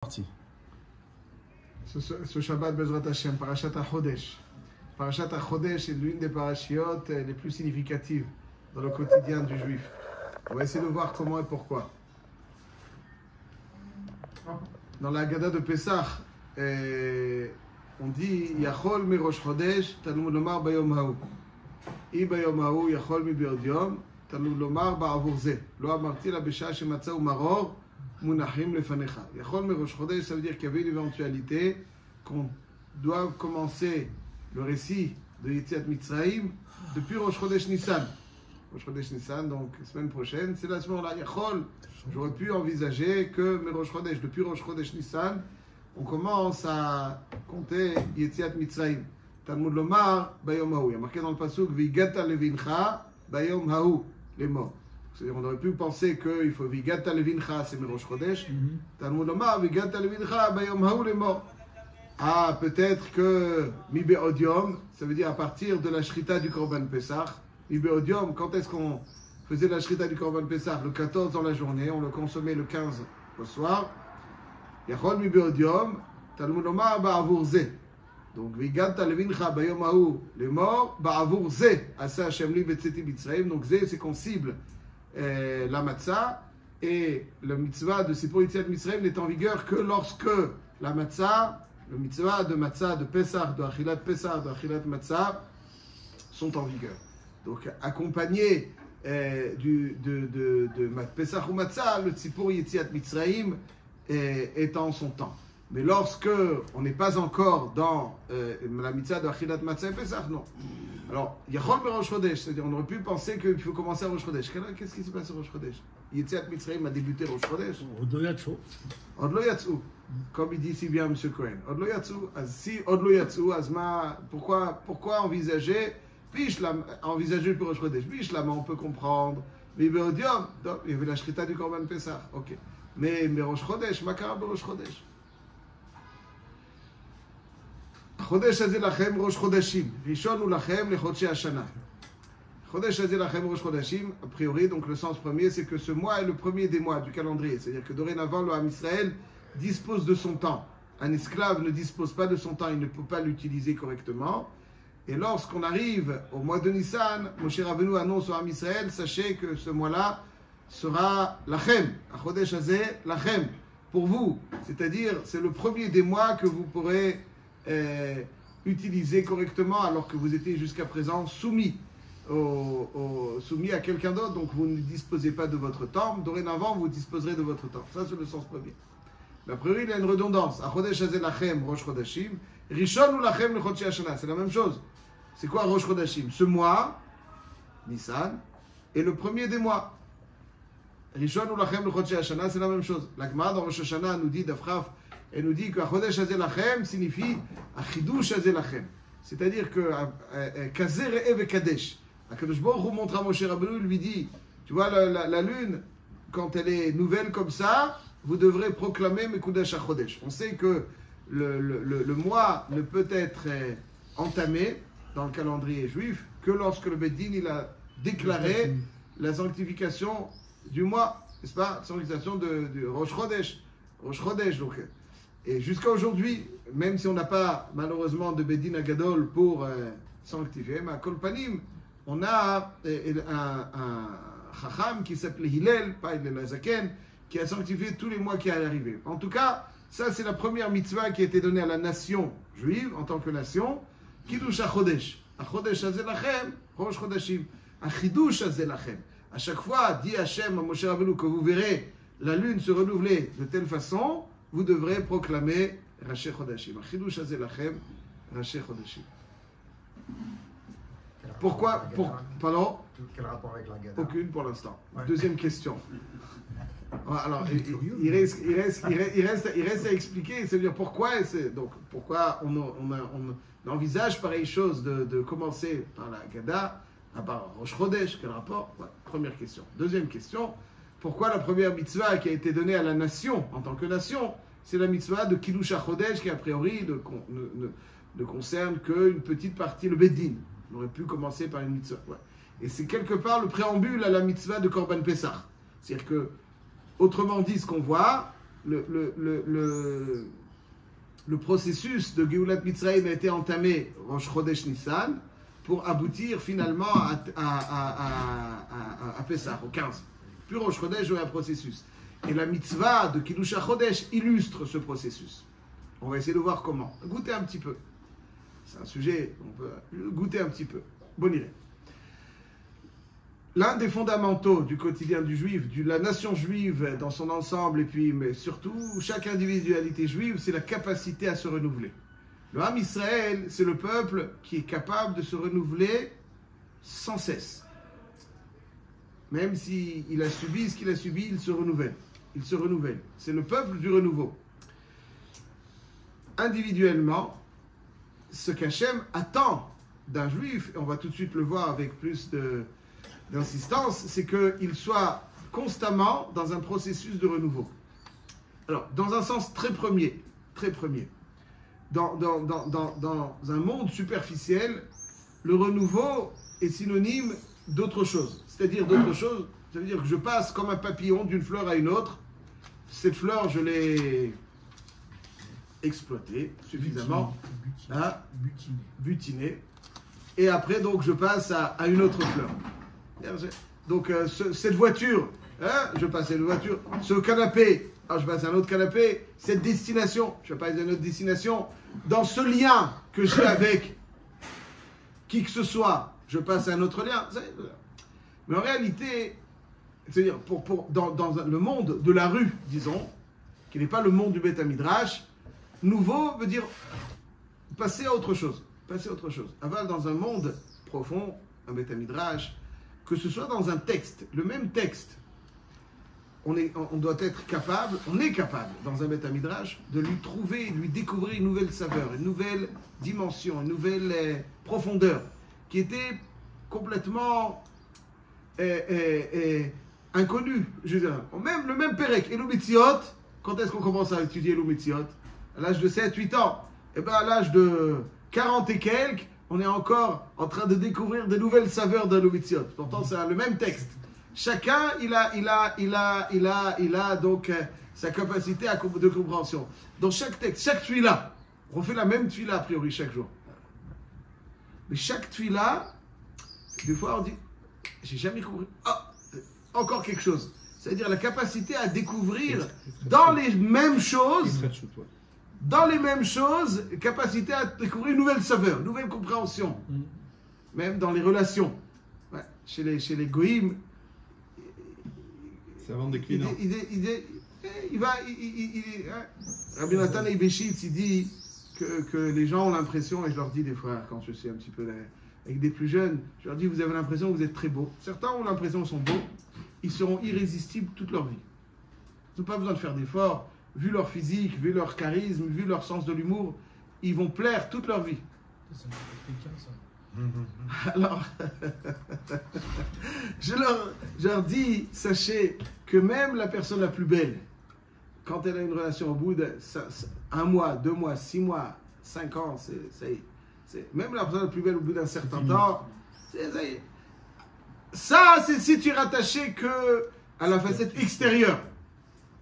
Parti. Ce Shabbat Bezrat Hashem, Parashat HaChodesh. Parashat HaChodesh est l'une des parachiotes les plus significatives dans le quotidien du juif. On va essayer de voir comment et pourquoi. Dans la Haggadah de Pessah, on dit Yachol mi Rosh Chodesh, Talmud lomar bayom ha'u. I bayom ha'u Yachol mi be'od yom, Talmud lomar ba'avur zeh. Lo amarti la b'shah shematza u'maror. Munachim lefanecha. Yachol mi Rosh Chodesh, ça veut dire qu'il y avait une éventualité qu'on doit commencer le récit de Yetziat Mitzrayim depuis Rosh Chodesh Nissan. Rosh Chodesh Nissan, donc semaine prochaine, c'est la semaine là. Yachol, j'aurais pu envisager que mi Rosh Chodesh, depuis Rosh Chodesh Nissan, on commence à compter Yetziat Mitzrayim. Talmud lomar bayom ha'u. Il y a marqué dans le pasuk V'igata levincha bayom ha'u, les morts. C'est-à-dire, on aurait pu penser qu'il faut Vigata Levincha, c'est Rosh Chodesh. Talmud lomar, Vigata Levincha, Bayom ha'u les morts. Ah, peut-être que Mi be'od yom, ça veut dire à partir de la Shrita du Korban Pessah. Mi be'od yom, quand est-ce qu'on faisait la Shrita du Korban Pessah? Le 14 dans la journée, on le consommait le 15 au soir. Yachol Mi be'od yom, Talmud lomar, ba'avur zeh. Donc, Vigata Levincha, Bayom ha'u les morts, ba'avur zeh. Asa Hashem li betzeti Mitzrayim. Donc, zeh, c'est qu'on cible la matzah, et le mitzvah de Sipur Yetziat Mitzrayim n'est en vigueur que lorsque la matzah, le mitzvah de matzah, de Pessah, de Achilat Pessah, de Achilat Matzah sont en vigueur. Donc accompagné de Pessah ou Matzah, le Sipur Yetziat Mitzrayim est en son temps. Mais lorsque on n'est pas encore dans la mitzvah de Achilat Matzah et Pessah, non. Alors, Yachol be Rosh Chodesh, c'est-à-dire on aurait pu penser qu'il faut commencer à Rosh Chodesh. Qu'est-ce qui s'est passé à Rosh Chodesh? Yetziat Mitzrayim a débuté Rosh Chodesh. Od lo yatsu. Od lo yatsu. Comme il dit si bien M. Cohen. Od lo yatsu. Si Od lo yatsu, pourquoi envisager envisager pour Rosh Chodesh? Bishlama, on peut comprendre. Mais be'od yom, il y avait la Shrita du Korban Pessah. Ok. Mais Rosh Chodesh, Makara be Rosh Chodesh. Chodesh הזה לכם ראש חודשים, ראשון הוא לכם לחודשי השנה. Chodesh הזה לכם ראש חודשים, a priori, donc le sens premier, c'est que ce mois est le premier des mois du calendrier. C'est-à-dire que dorénavant, le Ham Israël dispose de son temps. Un esclave ne dispose pas de son temps, il ne peut pas l'utiliser correctement. Et lorsqu'on arrive au mois de Nissan, Moshe Rabbeinu annonce au Ham Israël, sachez que ce mois-là sera lachem, Chodesh הזה lachem, pour vous. C'est-à-dire, c'est le premier des mois que vous pourrez utilisé correctement alors que vous étiez jusqu'à présent soumis à quelqu'un d'autre, donc vous ne disposez pas de votre temps. Dorénavant, vous disposerez de votre temps. Ça, c'est le sens premier. Mais a priori, il y a une redondance. Chodesh hazeh lachem Rosh Chodashim, Rishon ou lachem le Chodshi Hashana. C'est la même chose. C'est quoi Rosh Chodashim? Ce mois, Nissan, est le premier des mois. Rishon ou lachem le Chodshi Hashana, c'est la même chose. La Gemara dans Rosh Hashanah nous dit d'Afraf. Elle nous dit que Chodesh hazeh lachem signifie Chidush hazeh lachem. C'est-à-dire que Kazer Re'eh Vekadesh. Akadosh Baruch Hu montre à Moshe Rabbeinu, il lui dit, tu vois la lune, quand elle est nouvelle comme ça, vous devrez proclamer Mekudash HaChodesh. On sait que le mois ne peut être entamé dans le calendrier juif que lorsque le Beddin il a déclaré la sanctification du mois, n'est-ce pas? La sanctification de Rosh Chodesh. Rosh Chodesh, donc. Et jusqu'à aujourd'hui, même si on n'a pas malheureusement de Beddin Agadol pour sanctifier, mais à Kolpanim, on a un Chacham qui s'appelait Hillel, pas Hillel Azaken, qui a sanctifié tous les mois qui allaient arriver. En tout cas, ça c'est la première mitzvah qui a été donnée à la nation juive en tant que nation, Kiddush HaChodesh. HaChodesh hazeh lachem, Rosh Chodashim. HaChidush hazeh lachem. À chaque fois, dit Hachem à Moshe Rabbeinu que vous verrez la lune se renouveler de telle façon, vous devrez proclamer Rashi Chodashim. Chidush hazeh lachem, Rashi Chodashim. Pourquoi pardon? Quel rapport avec la Haggadah? Aucune pour l'instant. Ouais. Deuxième question. Alors, il reste à expliquer, c'est-à-dire pourquoi on envisage pareille chose de commencer par la Haggadah, à part Rosh Chodesh, quel rapport? Ouais, première question. Deuxième question. Pourquoi la première mitzvah qui a été donnée à la nation, en tant que nation, c'est la mitzvah de Kiddush HaChodesh qui a priori ne concerne qu'une petite partie, le Beddin. On aurait pu commencer par une mitzvah. Ouais. Et c'est quelque part le préambule à la mitzvah de Korban Pessah. C'est-à-dire que, autrement dit, ce qu'on voit, le processus de Geulat Mitzrayim a été entamé Rosh Chodesh Nissan pour aboutir finalement à Pessah, au 15. Puis Rosh Chodesh, il y a un processus. Et la mitzvah de Kiddush HaChodesh illustre ce processus. On va essayer de voir comment. Goûter un petit peu. C'est un sujet, on peut goûter un petit peu. Bon idée. L'un des fondamentaux du quotidien du juif, de la nation juive dans son ensemble, et puis mais surtout chaque individualité juive, c'est la capacité à se renouveler. Le Ham Israël, c'est le peuple qui est capable de se renouveler sans cesse. Même s'il a subi ce qu'il a subi, il se renouvelle. Il se renouvelle. C'est le peuple du renouveau. Individuellement, ce qu'Hachem attend d'un juif, et on va tout de suite le voir avec plus d'insistance, c'est qu'il soit constamment dans un processus de renouveau. Alors, dans un sens très premier, dans un monde superficiel, le renouveau est synonyme d'autre chose. C'est-à-dire d'autre chose, ça veut dire que je passe comme un papillon d'une fleur à une autre. Cette fleur, je l'ai exploitée suffisamment, butinée. Et après, donc, je passe à une autre fleur. Donc, cette voiture, je passe à une voiture. Ce canapé, je passe à un autre canapé. Cette destination, je passe à une autre destination. Dans ce lien que j'ai avec qui que ce soit, je passe à un autre lien. Mais en réalité, c'est-à-dire dans le monde de la rue, disons, qui n'est pas le monde du Beth Midrash, nouveau veut dire passer à autre chose. Aval dans un monde profond, un Beth Midrash, que ce soit dans un texte, le même texte, on est capable dans un Beth Midrash de lui trouver, de lui découvrir une nouvelle saveur, une nouvelle dimension, une nouvelle profondeur, qui était complètement inconnu. Je veux dire, même le même Pérec, Elou Mitziot, quand est-ce qu'on commence à étudier Elou Mitziot? À l'âge de 7-8 ans. Et bien à l'âge de 40 et quelques, on est encore en train de découvrir de nouvelles saveurs d'Elou Mitziot. Pourtant, c'est le même texte. Chacun, il a donc sa capacité de compréhension. Dans chaque texte, chaque tuila, on fait la même tuila a priori chaque jour. Mais chaque tuila, des fois on dit, j'ai jamais compris. Encore quelque chose. C'est-à-dire la capacité à découvrir dans les mêmes choses, capacité à découvrir une nouvelle saveur, une nouvelle compréhension. Même dans les relations. Ouais. Chez les goïms, ça vend des clients. Rabbi Nathan Eibeshitz, il dit que les gens ont l'impression, et je leur dis des fois, quand je suis un petit peu avec des plus jeunes, je leur dis, vous avez l'impression que vous êtes très beaux. Certains ont l'impression qu'ils sont beaux, ils seront irrésistibles toute leur vie. Ils n'ont pas besoin de faire d'efforts, vu leur physique, vu leur charisme, vu leur sens de l'humour, ils vont plaire toute leur vie. Ça me fait quelqu'un, ça. Alors, je leur dis, sachez que même la personne la plus belle, quand elle a une relation au bout de 1 mois, 2 mois, 6 mois, 5 ans, même la personne la plus belle au bout d'un certain temps, ça y est. Ça, c'est si tu es rattaché que à la facette extérieure.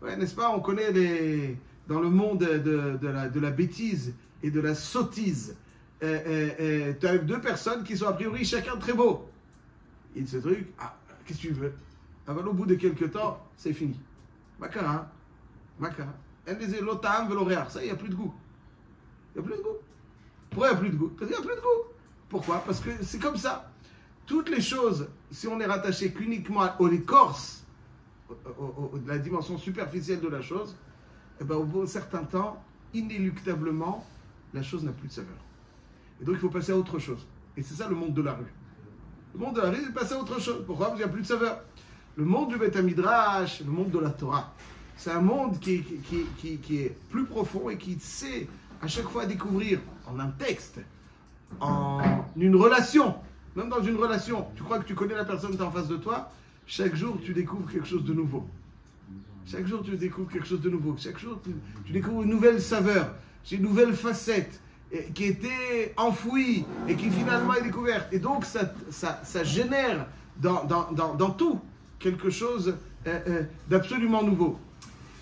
Ouais, n'est-ce pas? On connaît dans le monde de la bêtise et de la sottise. Tu as 2 personnes qui sont a priori chacun très beaux. Et ce truc, qu'est-ce que tu veux? Au bout de quelques temps, c'est fini. Makara. Elle disait l'otam veloréar. Ça, il n'y a plus de goût. Il n'y a plus de goût. Pourquoi il n'y a plus de goût? Parce qu'il n'y a plus de goût. Pourquoi? Parce que c'est comme ça. Toutes les choses, si on est rattaché qu'uniquement à l'écorce, de la dimension superficielle de la chose, et ben, au bout d'un certain temps, inéluctablement, la chose n'a plus de saveur. Et donc il faut passer à autre chose. Et c'est ça le monde de la rue. Le monde de la rue, c'est passer à autre chose. Pourquoi? Parce qu'il n'y a plus de saveur. Le monde du Beth Midrash, le monde de la Torah, c'est un monde qui est plus profond et qui sait à chaque fois découvrir en un texte, en une relation, même dans une relation, tu crois que tu connais la personne qui est en face de toi, chaque jour tu découvres quelque chose de nouveau. Chaque jour tu découvres quelque chose de nouveau. Chaque jour tu découvres une nouvelle saveur, une nouvelle facette qui était enfouie et qui finalement est découverte. Et donc ça génère dans tout quelque chose d'absolument nouveau.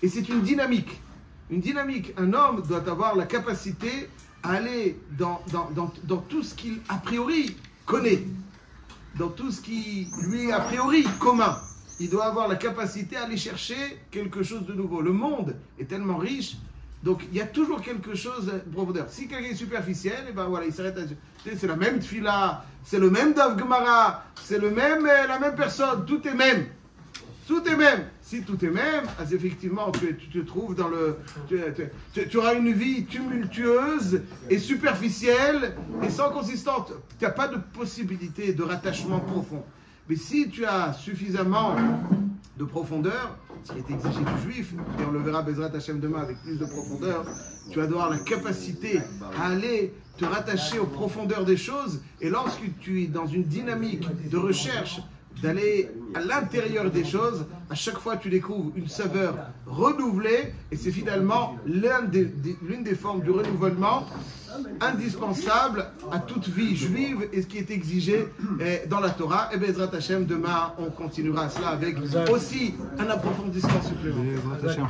Et c'est une dynamique. Une dynamique. Un homme doit avoir la capacité à aller dans tout ce qu'il a priori connaît, dans tout ce qui lui est a priori commun. Il doit avoir la capacité à aller chercher quelque chose de nouveau. Le monde est tellement riche, donc il y a toujours quelque chose de profondeur. Si quelqu'un est superficiel, et ben voilà, il s'arrête à... C'est la même tfila, c'est le même Dav Gemara, c'est la même personne, tout est même. Tout est même. Si tout est même, effectivement, tu te trouves dans le... Tu auras une vie tumultueuse et superficielle et sans consistance. Tu n'as pas de possibilité de rattachement profond. Mais si tu as suffisamment de profondeur, ce qui est exigé du juif, et on le verra Bezrat Hashem demain avec plus de profondeur, tu vas avoir la capacité à aller te rattacher aux profondeurs des choses, et lorsque tu es dans une dynamique de recherche, d'aller à l'intérieur des choses, à chaque fois tu découvres une saveur renouvelée, et c'est finalement l'une des formes du renouvellement indispensable à toute vie juive et ce qui est exigé dans la Torah. Et Bezrat Hashem, demain on continuera cela avec aussi un approfondissement supplémentaire.